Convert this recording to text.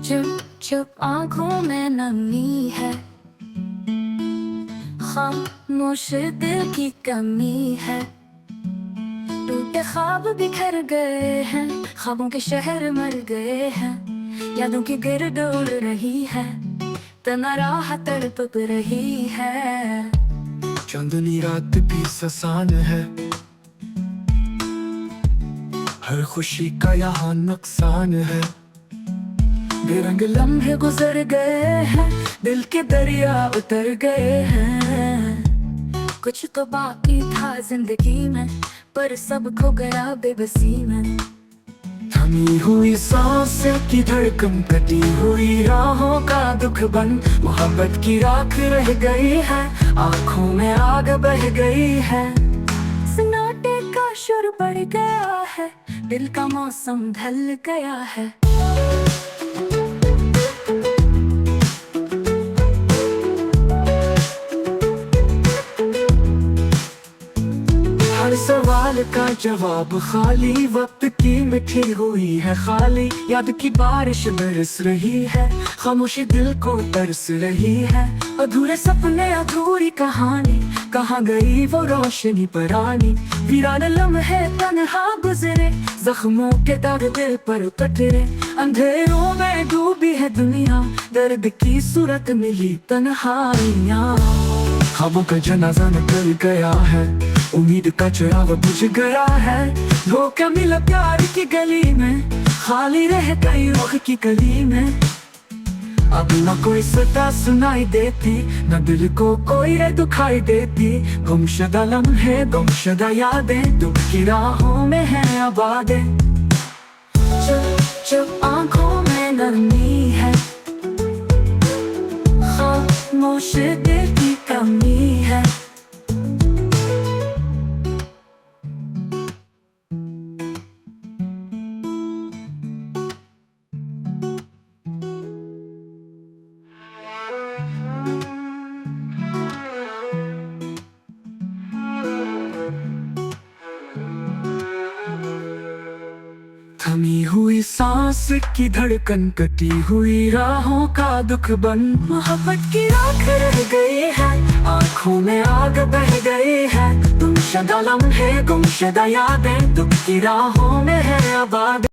चुप चुप आंखों में नमी है, खामोश दिल की कमी है। टूटे ख्वाब बिखर गए हैं, ख्वाबों के शहर मर गए हैं। यादों की गिरद उड़ रही है, तना राह तड़प रही है। चांदनी रात भी ससान है, हर खुशी का यहाँ नुकसान है। बेरंग लम्हे गुजर गए हैं, दिल के दरिया उतर गए हैं। कुछ तो बाकी था जिंदगी में, पर सब खो गया बेबसी में। थमी हुई सांसें की धड़कन, कटी हुई राहों का दुख बन। मोहब्बत की राख रह गई है, आंखों में आग बह गई है। सन्नाटे का शोर बढ़ गया है, दिल का मौसम ढल गया है। हर सवाल का जवाब खाली, वक्त की मिठी हुई है खाली। याद की बारिश बरस रही है, खामोशी दिल को तरस रही है। अधूरे सपने अधूरी कहानी, कहाँ गई वो रोशनी पुरानी। वीरान लम्हे तन्हा गुजरे, जख्मों के दाग दिल पर कटरे। अंधेरों में डूबी है दुनिया, दर्द की सूरत मिली तन्हाइयाँ। ख्वाबों का जनाजा निकल गया है, उम्मीद का चिराग बुझ गया है। धोखा मिला प्यार की गली में, खाली रह गई रुख की गली में। अब न कोई सदा सुनाई देती, न दिल को कोई दुखाई देती। गुमशुदा लम्हे, गुमशुदा यादें, दुख की राहों में है आबादें। चुप चुप आंखों में नमी है, खामोश दिल की कमी है। थमी हुई सांस की धड़कन, कटी हुई राहों का दुख बन। मोहब्बत की राख रह गई है, आंखों में आग बह गई है। गुमशुदा लम्हे, गुमशुदा यादें, दुख की राहों में है आबाद।